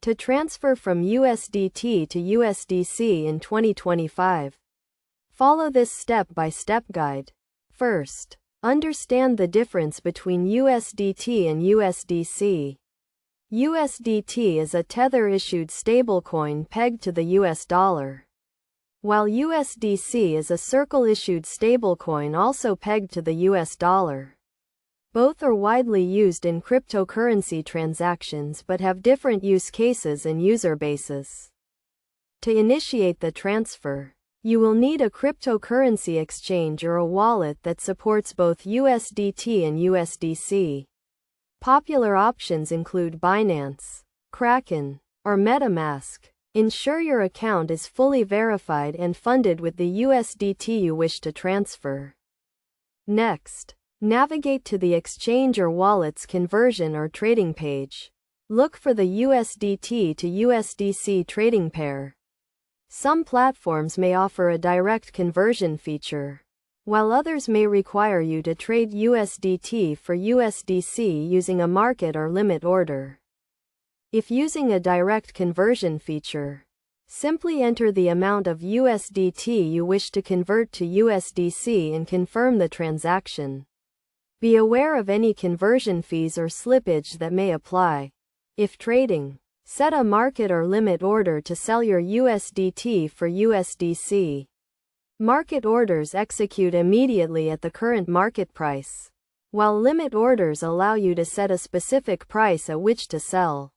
to transfer from USDT to USDC in 2025. Follow this step-by-step guide. First, understand the difference between USDT and USDC. USDT is a Tether-issued stablecoin pegged to the US dollar, while USDC is a Circle-issued stablecoin also pegged to the US dollar. Both are widely used in cryptocurrency transactions but have different use cases and user bases. To initiate the transfer, you will need a cryptocurrency exchange or a wallet that supports both USDT and USDC. Popular options include Binance, Kraken, or MetaMask. Ensure your account is fully verified and funded with the USDT you wish to transfer. Next, navigate to the exchange or wallet's conversion or trading page. Look for the USDT to USDC trading pair. Some platforms may offer a direct conversion feature, while others may require you to trade USDT for USDC using a market or limit order. If using a direct conversion feature, simply enter the amount of USDT you wish to convert to USDC and confirm the transaction. Be aware of any conversion fees or slippage that may apply. If trading, set a market or limit order to sell your USDT for USDC. Market orders execute immediately at the current market price, while limit orders allow you to set a specific price at which to sell.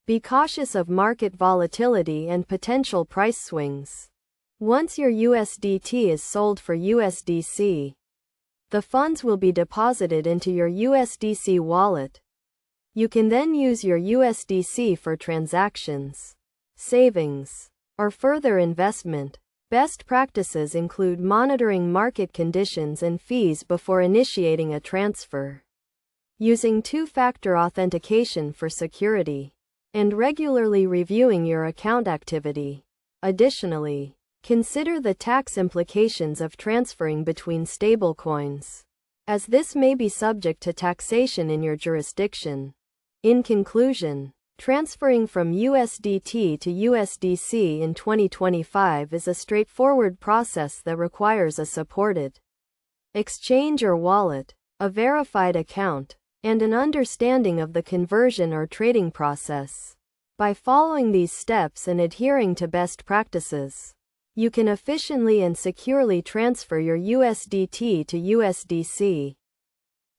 Be cautious of market volatility and potential price swings. Once your USDT is sold for USDC, the funds will be deposited into your USDC wallet. You can then use your USDC for transactions, savings, or further investment. Best practices include monitoring market conditions and fees before initiating a transfer, using two-factor authentication for security, and regularly reviewing your account activity. Additionally, consider the tax implications of transferring between stablecoins, as this may be subject to taxation in your jurisdiction. In conclusion, transferring from USDT to USDC in 2025 is a straightforward process that requires a supported exchange or wallet, a verified account, and an understanding of the conversion or trading process. By following these steps and adhering to best practices, you can efficiently and securely transfer your USDT to USDC.